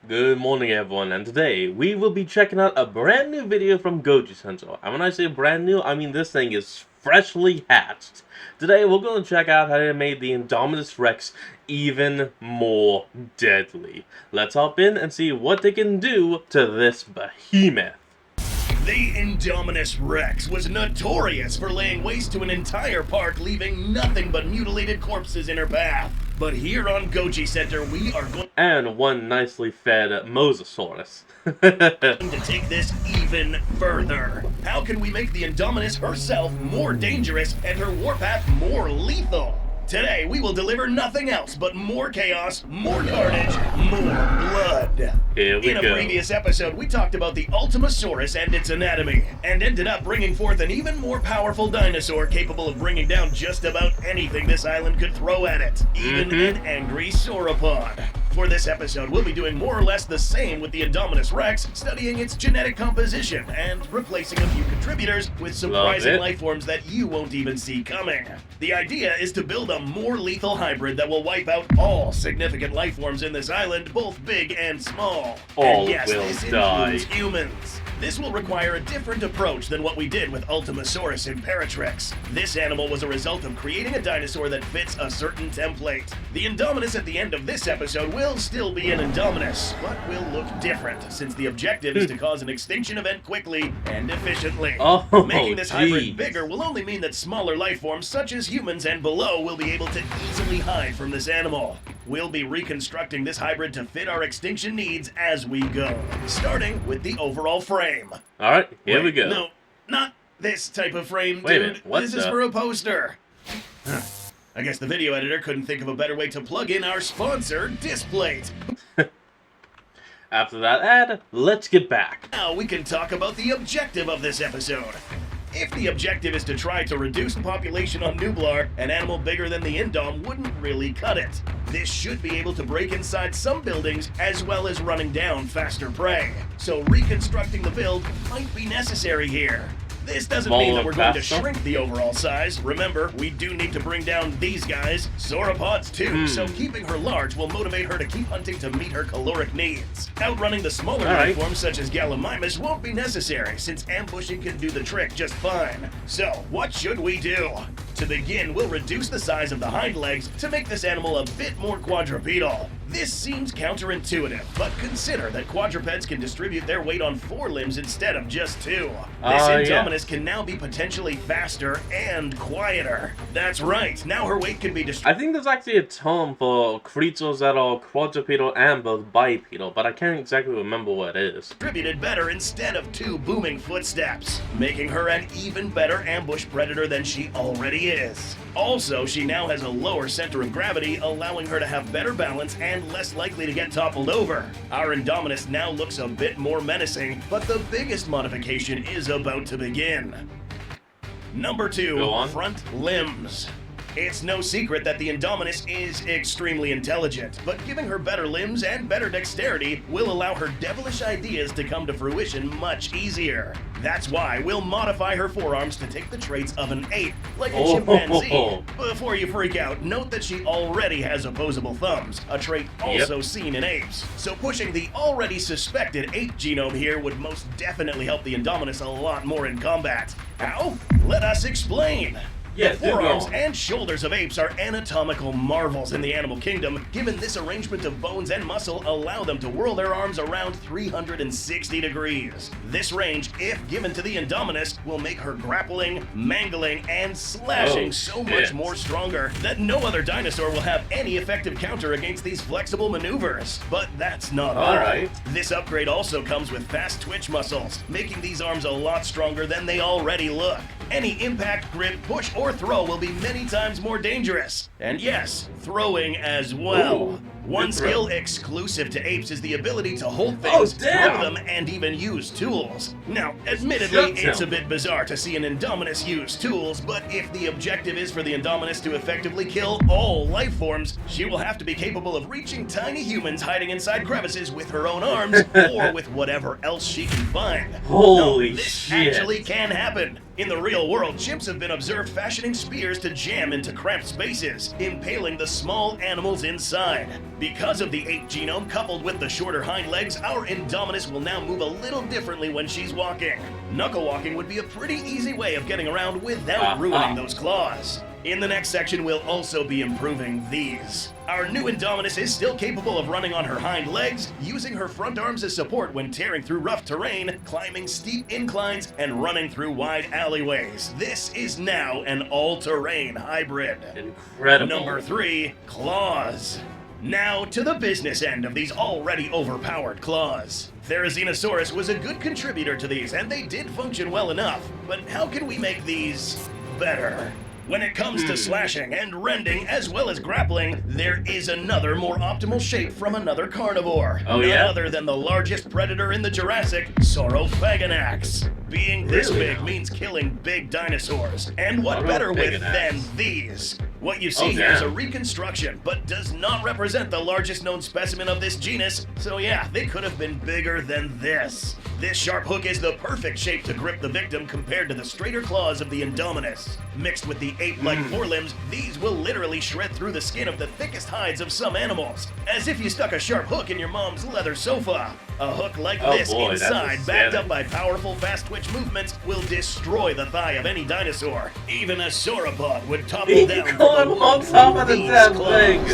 Good morning everyone, and today we will be checking out a brand new video from Goji Sensor. And when I say brand new, I mean this thing is freshly hatched. Today we're going to check out how they made the Indominus Rex even more deadly. Let's hop in and see what they can do to this behemoth. The Indominus Rex was notorious for laying waste to an entire park, leaving nothing but mutilated corpses in her path. But here on Goji Center, we are going And one nicely fed Mosasaurus. to take this even further. How can we make the Indominus herself more dangerous and her warpath more lethal? Today, we will deliver nothing else but more chaos, more carnage, more blood. Here we In a go. previous episode, we talked about the Ultimasaurus and its anatomy, and ended up bringing forth an even more powerful dinosaur capable of bringing down just about anything this island could throw at it, even an angry sauropod. For this episode, we'll be doing more or less the same with the Indominus Rex, studying its genetic composition and replacing a few contributors with surprising life forms that you won't even see coming. The idea is to build a more lethal hybrid that will wipe out all significant life forms in this island, both big and small. All and yes, will this die. includes humans. This will require a different approach than what we did with Ultimasaurus Imperatrix. This animal was a result of creating a dinosaur that fits a certain template. The Indominus at the end of this episode will still be an Indominus, but will look different, since the objective is to cause an extinction event quickly and efficiently. Oh, Making this hybrid geez. bigger will only mean that smaller life forms such as humans and below will be able to easily hide from this animal. We'll be reconstructing this hybrid to fit our extinction needs as we go, starting with the overall frame. Alright, here we Wait, go. No, not this type of frame, Wait a dude. minute, what This is the- for a poster. Huh. I guess the video editor couldn't think of a better way to plug in our sponsor, Displate. After that ad, let's get back. Now we can talk about the objective of this episode. If the objective is to try to reduce the population on Nublar, an animal bigger than the Indom wouldn't really cut it. This should be able to break inside some buildings as well as running down faster prey. So reconstructing the build might be necessary here. This doesn't mean that we're going to Faster? shrink the overall size. Remember, we do need to bring down these guys, sauropods too, so keeping her large will motivate her to keep hunting to meet her caloric needs. Outrunning the smaller Alright. life forms such as Gallimimus won't be necessary, since ambushing can do the trick just fine. So, what should we do? To begin, we'll reduce the size of the hind legs to make this animal a bit more quadrupedal. This seems counterintuitive, but consider that quadrupeds can distribute their weight on 4 limbs instead of just 2. This Yeah. Indominus can now be potentially faster and quieter. That's right, now her weight can be distributed I think there's actually a term for creatures that are quadrupedal and both bipedal, but I can't exactly remember what it is. better instead of 2 booming footsteps, making her an even better ambush predator than she already is. Also, she now has a lower center of gravity, allowing her to have better balance and less likely to get toppled over. Our Indominus now looks a bit more menacing, but the biggest modification is about to begin. Number 2, Go on. front limbs. It's no secret that the Indominus is extremely intelligent, but giving her better limbs and better dexterity will allow her devilish ideas to come to fruition much easier. That's why we'll modify her forearms to take the traits of an ape, like a chimpanzee. Before you freak out, note that she already has opposable thumbs, a trait also seen in apes. So pushing the already suspected ape genome here would most definitely help the Indominus a lot more in combat. How? Let us explain. Yes, The do go forearms on. and shoulders of apes are anatomical marvels in the animal kingdom, given this arrangement of bones and muscle allow them to whirl their arms around 360 degrees. This range, if given to the Indominus, will make her grappling, mangling, and slashing Oh, so shit. much more stronger that no other dinosaur will have any effective counter against these flexible maneuvers. But that's not all. Alright. This upgrade also comes with fast twitch muscles, making these arms a lot stronger than they already look. Any impact, grip, push, or throw will be many times more dangerous. And yes, throwing as well. Ooh, One good throw. skill exclusive to apes is the ability to hold Oh, things, damn. throw them, and even use tools. Now, admittedly, Shut it's a down. bit bizarre to see an Indominus use tools, but if the objective is for the Indominus to effectively kill all life forms, she will have to be capable of reaching tiny humans hiding inside crevices with her own arms, or with whatever else she can find. Holy Now, this shit. actually can happen. In the real world, chimps have been observed fashioning spears to jam into cramped spaces, impaling the small animals inside. Because of the ape genome coupled with the shorter hind legs, our Indominus will now move a little differently when she's walking. Knuckle walking would be a pretty easy way of getting around without ruining those claws. In the next section, we'll also be improving these. Our new Indominus is still capable of running on her hind legs, using her front arms as support when tearing through rough terrain, climbing steep inclines, and running through wide alleyways. This is now an all-terrain hybrid. Incredible. Number 3, claws. Now to the business end of these already overpowered claws. Therizinosaurus was a good contributor to these, and they did function well enough. But how can we make these better? When it comes to slashing and rending as well as grappling, there is another more optimal shape from another carnivore. Oh, None yeah? other than the largest predator in the Jurassic, Saurophaganax. Being this big means killing big dinosaurs. And what better with than these? What you see here is a reconstruction, but does not represent the largest known specimen of this genus, so yeah, they could have been bigger than this. This sharp hook is the perfect shape to grip the victim compared to the straighter claws of the Indominus. Mixed with the ape-like forelimbs, these will literally shred through the skin of the thickest hides of some animals, as if you stuck a sharp hook in your mom's leather sofa. A hook like this inside, backed up by powerful fast-twitch movements, will destroy the thigh of any dinosaur. Even a sauropod would topple down from the on top of the damn thing.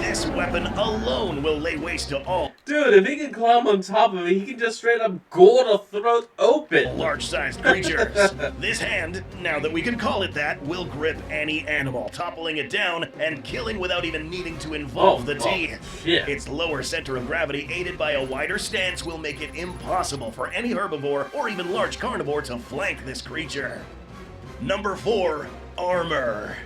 This weapon alone will lay waste to all. Dude, if he can climb on top of it, he can just straight up gore the throat open. Large-sized creatures. This hand, now that we can call it that, will grip any animal, toppling it down and killing without even needing to involve the teeth. Shit. Its lower center of gravity, aided by a wider stance, will make it impossible for any herbivore or even large carnivore to flank this creature. Number 4, armor.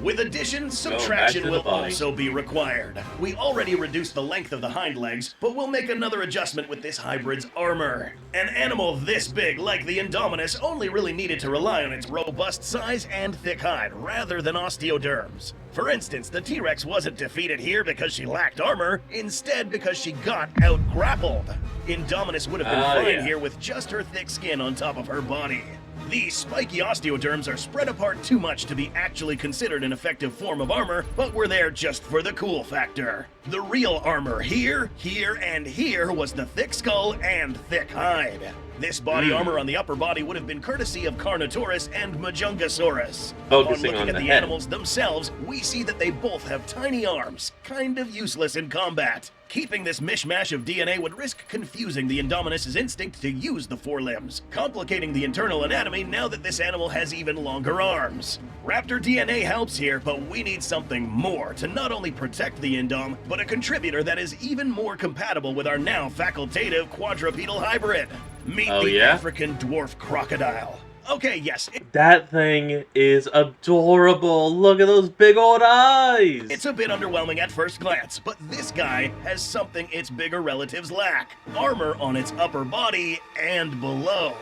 With addition, subtraction will also be required. We already reduced the length of the hind legs, but we'll make another adjustment with this hybrid's armor. An animal this big, like the Indominus, only really needed to rely on its robust size and thick hide, rather than osteoderms. For instance, the T-Rex wasn't defeated here because she lacked armor, instead because she got out-grappled. Indominus would have been fine here with just her thick skin on top of her body. These spiky osteoderms are spread apart too much to be actually considered an effective form of armor, but were there just for the cool factor. The real armor here, here, and here was the thick skull and thick hide. This body armor on the upper body would have been courtesy of Carnotaurus and Majungasaurus. Upon looking at the animals themselves, we see that they both have tiny arms, kind of useless in combat. Keeping this mishmash of DNA would risk confusing the Indominus' instinct to use the forelimbs, complicating the internal anatomy now that this animal has even longer arms. Raptor DNA helps here, but we need something more to not only protect the Indom, but a contributor that is even more compatible with our now facultative quadrupedal hybrid. Meet the African dwarf crocodile. Okay, yes. That thing is adorable. Look at those big old eyes. It's a bit underwhelming at first glance, but this guy has something its bigger relatives lack. Armor on its upper body and below.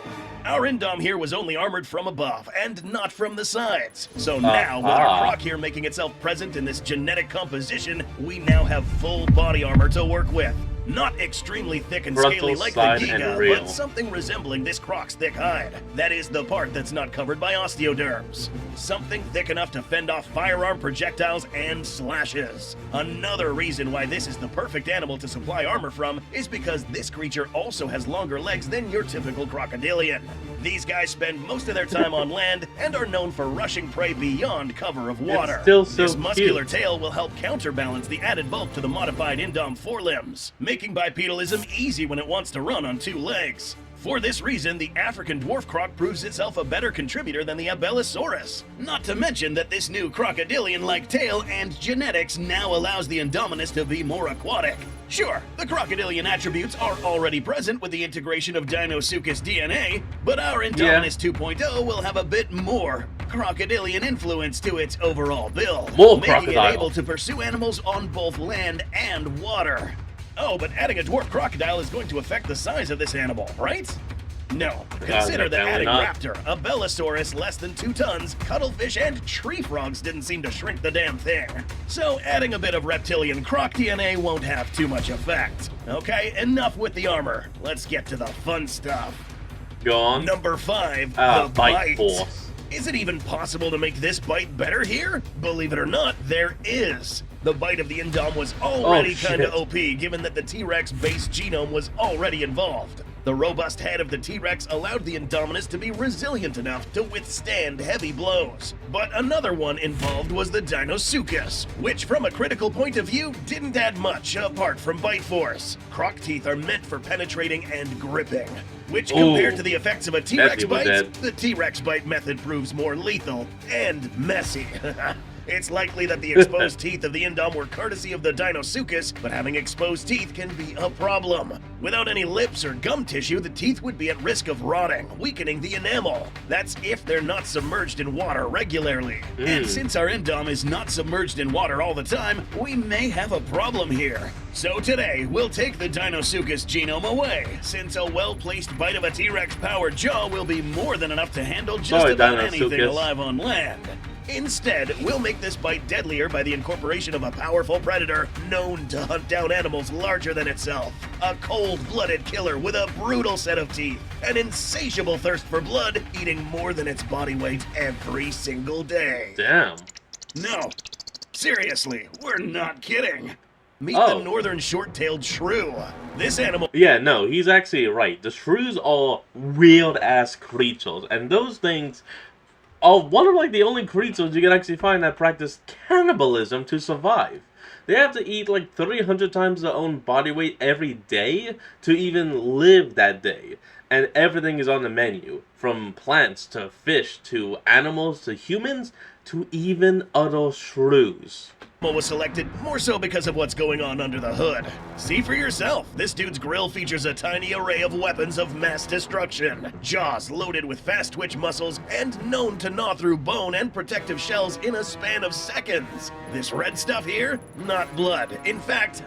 Our Indom here was only armored from above and not from the sides. So now, with our croc here making itself present in this genetic composition, we now have full body armor to work with. Not extremely thick and scaly like the Giga, but something resembling this croc's thick hide. That is the part that's not covered by osteoderms. Something thick enough to fend off firearm projectiles and slashes. Another reason why this is the perfect animal to supply armor from is because this creature also has longer legs than your typical crocodilian. These guys spend most of their time on land and are known for rushing prey beyond cover of water. It's still so this muscular tail will help counterbalance the added bulk to the modified Indom forelimbs, making bipedalism easy when it wants to run on 2 legs. For this reason, the African dwarf croc proves itself a better contributor than the Abelisaurus. Not to mention that this new crocodilian-like tail and genetics now allows the Indominus to be more aquatic. Sure, the crocodilian attributes are already present with the integration of Deinosuchus DNA, but our Indominus 2.0 will have a bit more crocodilian influence to its overall build, making it able to pursue animals on both land and water. Oh, but adding a dwarf crocodile is going to affect the size of this animal, right? No. Consider that adding raptor, a Abelisaurus less than 2 tons, cuttlefish, and tree frogs didn't seem to shrink the damn thing. So adding a bit of reptilian croc DNA won't have too much effect. Okay, enough with the armor. Let's get to the fun stuff. Go on. Number 5, the bite. Force. Is it even possible to make this bite better here? Believe it or not, there is. The bite of the Indom was already Oh, kinda shit. OP, given that the T-Rex base genome was already involved. The robust head of the T-Rex allowed the Indominus to be resilient enough to withstand heavy blows. But another one involved was the Deinosuchus, which from a critical point of view didn't add much apart from bite force. Croc teeth are meant for penetrating and gripping, which compared Ooh, to the effects of a T-Rex Bessie was bite, dead. the T-Rex bite method proves more lethal and messy. It's likely that the exposed teeth of the Indom were courtesy of the Deinosuchus, but having exposed teeth can be a problem. Without any lips or gum tissue, the teeth would be at risk of rotting, weakening the enamel. That's if they're not submerged in water regularly. And since our Indom is not submerged in water all the time, we may have a problem here. So today, we'll take the Deinosuchus genome away, since a well-placed bite of a T-Rex powered jaw will be more than enough to handle just Sorry, about anything Deinosuchus. alive on land. Instead, we'll make this bite deadlier by the incorporation of a powerful predator known to hunt down animals larger than itself. A cold-blooded killer with a brutal set of teeth, an insatiable thirst for blood, eating more than its body weight every single day. Damn. No, seriously, we're not kidding. Meet Oh. the northern short-tailed shrew. This animal Yeah, no, he's actually right. The shrews are weird-ass creatures, and those things are one of like the only creatures you can actually find that practice cannibalism to survive. They have to eat like 300 times their own body weight every day to even live that day. And everything is on the menu, from plants to fish to animals to humans to even other shrews. was selected more so because of what's going on under the hood. See for yourself, this dude's grill features a tiny array of weapons of mass destruction. Jaws loaded with fast twitch muscles and known to gnaw through bone and protective shells in a span of seconds. This red stuff here, not blood. In fact,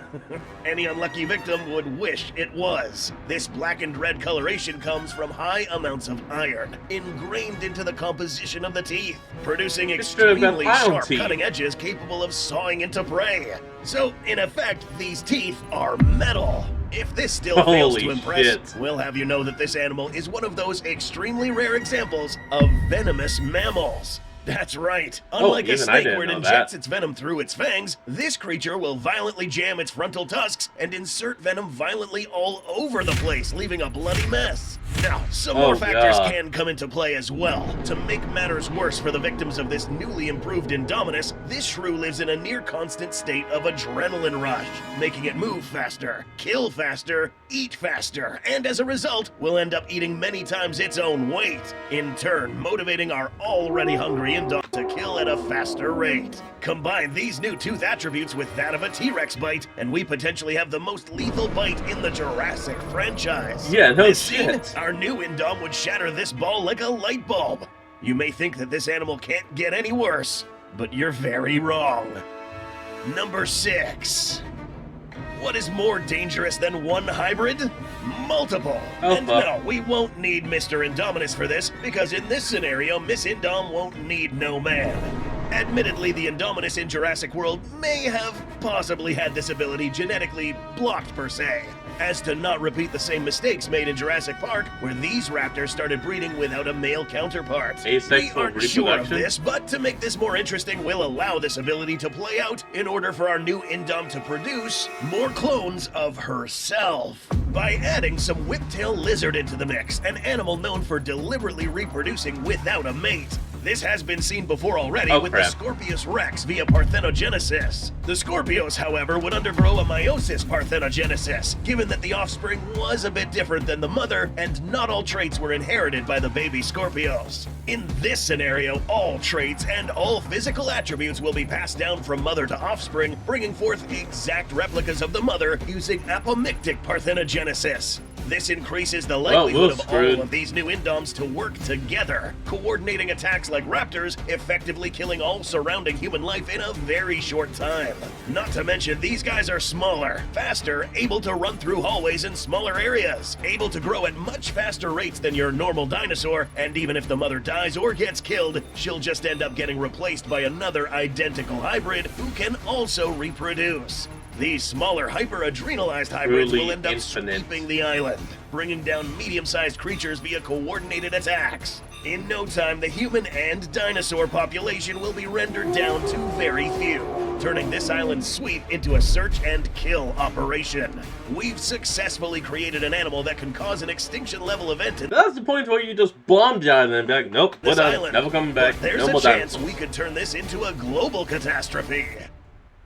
any unlucky victim would wish it was. This blackened red coloration comes from high amounts of iron, ingrained into the composition of the teeth, producing should have got extremely iron sharp teeth. cutting edges capable of sawing into prey. So, in effect, these teeth are metal. If this still fails Holy to impress, shit. we'll have you know that this animal is one of those extremely rare examples of venomous mammals. That's right. Unlike a even I snake didn't where it know injects that. its venom through its fangs, this creature will violently jam its frontal tusks and insert venom violently all over the place, leaving a bloody mess. Now, some more Oh, factors God. can come into play as well. To make matters worse for the victims of this newly improved Indominus, this shrew lives in a near constant state of adrenaline rush, making it move faster, kill faster, eat faster, and as a result, will end up eating many times its own weight, in turn motivating our already hungry Indom to kill at a faster rate. Combine these new tooth attributes with that of a T-Rex bite, and we potentially have the most lethal bite in the Jurassic franchise. Yeah, no This scene, shit. our new Indom would shatter this ball like a light bulb. You may think that this animal can't get any worse, but you're very wrong. Number 6. What is more dangerous than one hybrid? Multiple. Oh, And fuck. no, we won't need Mr. Indominus for this, because in this scenario, Miss Indom won't need no man. Admittedly, the Indominus in Jurassic World may have possibly had this ability genetically blocked per se, as to not repeat the same mistakes made in Jurassic Park, where these raptors started breeding without a male counterpart. We Asexual aren't sure of reproduction? this, but to make this more interesting, we'll allow this ability to play out in order for our new Indom to produce more clones of herself. By adding some whiptail lizard into the mix, an animal known for deliberately reproducing without a mate. This has been seen before already Oh, with crap. the Scorpius Rex via parthenogenesis. The Scorpios, however, would undergo a meiosis parthenogenesis, given that the offspring was a bit different than the mother, and not all traits were inherited by the baby Scorpios. In this scenario, all traits and all physical attributes will be passed down from mother to offspring, bringing forth exact replicas of the mother using apomictic parthenogenesis. This increases the likelihood of screwed. all of these new Indoms to work together, coordinating attacks like raptors, effectively killing all surrounding human life in a very short time. Not to mention, these guys are smaller, faster, able to run through hallways in smaller areas, able to grow at much faster rates than your normal dinosaur, and even if the mother dies or gets killed, she'll just end up getting replaced by another identical hybrid who can also reproduce. These smaller, hyper-adrenalized hybrids Truly will end up infinite. sweeping the island, bringing down medium-sized creatures via coordinated attacks. In no time, the human and dinosaur population will be rendered down to very few, turning this island's sweep into a search and kill operation. We've successfully created an animal that can cause an extinction level event in That's the point where you just bomb the island and be like, nope, we're this done, island. never coming back, But there's no a more chance dinosaurs. we could turn this into a global catastrophe.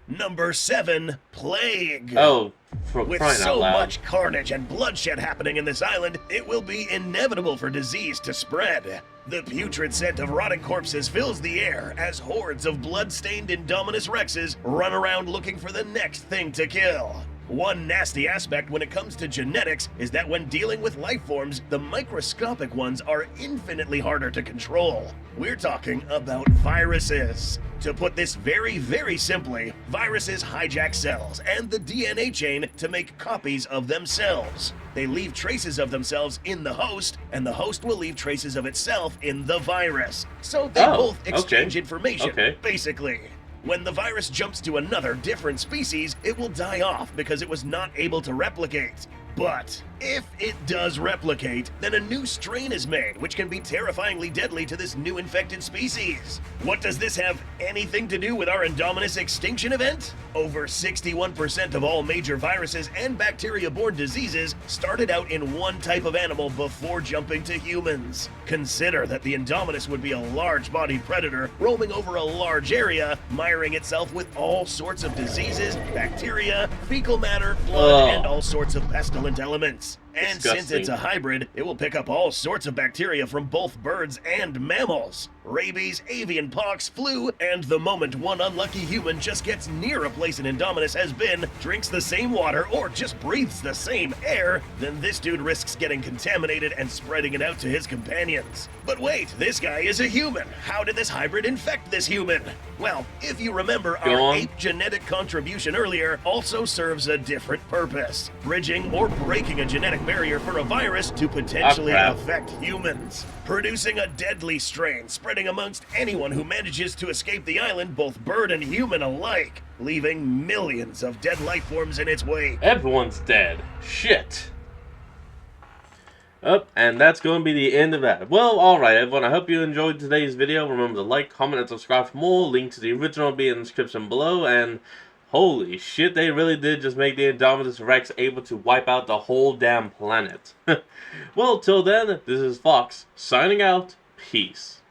Number 7, Plague. Oh, for With crying so out loud. much carnage and bloodshed happening in this island, it will be inevitable for disease to spread. The putrid scent of rotting corpses fills the air as hordes of blood-stained Indominus Rexes run around looking for the next thing to kill. One nasty aspect when it comes to genetics is that when dealing with life forms, the microscopic ones are infinitely harder to control. We're talking about viruses. To put this very, very simply, viruses hijack cells and the DNA chain to make copies of themselves. They leave traces of themselves in the host, and the host will leave traces of itself in the virus. So they both exchange information, basically. When the virus jumps to another different species, it will die off because it was not able to replicate. But if it does replicate, then a new strain is made, which can be terrifyingly deadly to this new infected species. What does this have anything to do with our Indominus extinction event? Over 61% of all major viruses and bacteria-borne diseases started out in one type of animal before jumping to humans. Consider that the Indominus would be a large-bodied predator roaming over a large area, miring itself with all sorts of diseases, bacteria, fecal matter, blood, and all sorts of pestilent elements. And since it's a hybrid, it will pick up all sorts of bacteria from both birds and mammals. Rabies, avian pox, flu, and the moment one unlucky human just gets near a place an Indominus has been, drinks the same water, or just breathes the same air, then this dude risks getting contaminated and spreading it out to his companions. But wait, this guy is a human. How did this hybrid infect this human? Well, if you remember, our ape genetic contribution earlier also serves a different purpose, bridging or breaking a genetic barrier for a virus to potentially affect humans, producing a deadly strain spreading amongst anyone who manages to escape the island, both bird and human alike, leaving millions of dead life forms in its wake. Everyone's dead. Shit. And that's going to be the end of that. Well, alright everyone, I hope you enjoyed today's video. Remember to like, comment, and subscribe for more. Link to the original will be in the description below, and holy shit, they really did just make the Indominus Rex able to wipe out the whole damn planet. Well, till then, this is Fox, signing out. Peace.